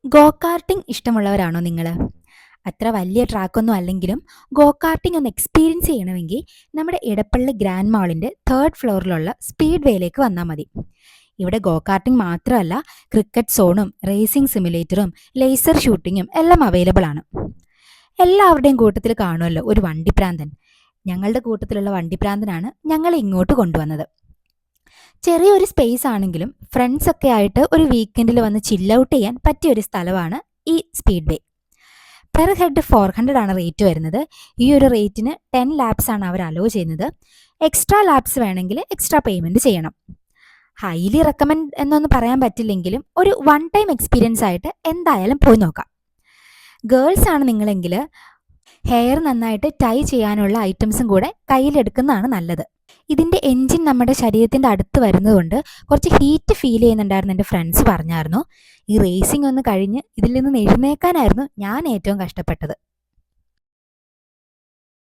Go karting ഇഷ്ടമുള്ളവരാണോ നിങ്ങൾ? അത്ര വലിയ ട്രാക്കൊന്നും അല്ലെങ്കിലും ഗോ കാർട്ടിംഗ് ഒന്ന് എക്സ്പീരിയൻസ് ചെയ്യണമെങ്കിൽ നമ്മുടെ ഇടപ്പള്ളി ഗ്രാൻഡ് മാളിൻ്റെ തേർഡ് ഫ്ലോറിലുള്ള സ്പീഡ് വേയിലേക്ക് വന്നാൽ മതി. ഇവിടെ ഗോ കാർട്ടിംഗ് മാത്രമല്ല, ക്രിക്കറ്റ് സോണും റേസിംഗ് സിമുലേറ്ററും ലേസർ ഷൂട്ടിങ്ങും എല്ലാം അവൈലബിൾ ആണ്. എല്ലാവരുടെയും കൂട്ടത്തിൽ കാണുമല്ലോ ഒരു വണ്ടിപ്രാന്തൻ. ഞങ്ങളുടെ കൂട്ടത്തിലുള്ള വണ്ടിപ്രാന്തനാണ് ഞങ്ങളെ ഇങ്ങോട്ട് കൊണ്ടുവന്നത്. ചെറിയൊരു സ്പേസ് ആണെങ്കിലും ഫ്രണ്ട്സൊക്കെ ആയിട്ട് ഒരു വീക്കെൻഡിൽ വന്ന് ചില്ല് ഔട്ട് ചെയ്യാൻ പറ്റിയൊരു സ്ഥലമാണ് ഈ സ്പീഡ് വേ. പെർ ഹെഡ് 400 ആണ് റേറ്റ് വരുന്നത്. ഈ ഒരു റേറ്റിന് 10 ലാപ്സ് ആണ് അവർ അലോ ചെയ്യുന്നത്. എക്സ്ട്രാ ലാപ്സ് വേണമെങ്കിൽ എക്സ്ട്രാ പേയ്മെൻറ്റ് ചെയ്യണം. ഹൈലി റെക്കമെൻഡ് എന്നൊന്നും പറയാൻ പറ്റില്ലെങ്കിലും ഒരു വൺ ടൈം എക്സ്പീരിയൻസ് ആയിട്ട് എന്തായാലും പോയി നോക്കാം. ഗേൾസ് ആണ് നിങ്ങളെങ്കിൽ ഹെയർ നന്നായിട്ട് ടൈ ചെയ്യാനുള്ള ഐറ്റംസും കൂടെ കയ്യിലെടുക്കുന്നതാണ് നല്ലത്. ഇതിൻ്റെ എൻജിൻ നമ്മുടെ ശരീരത്തിൻ്റെ അടുത്ത് വരുന്നതുകൊണ്ട് കുറച്ച് ഹീറ്റ് ഫീൽ ചെയ്യുന്നുണ്ടായിരുന്നു. എൻ്റെ ഫ്രണ്ട്സ് പറഞ്ഞായിരുന്നു. ഈ റേസിംഗ് ഒന്ന് കഴിഞ്ഞ് ഇതിൽ നിന്ന് എഴുന്നേക്കാനായിരുന്നു ഞാൻ ഏറ്റവും കഷ്ടപ്പെട്ടത്.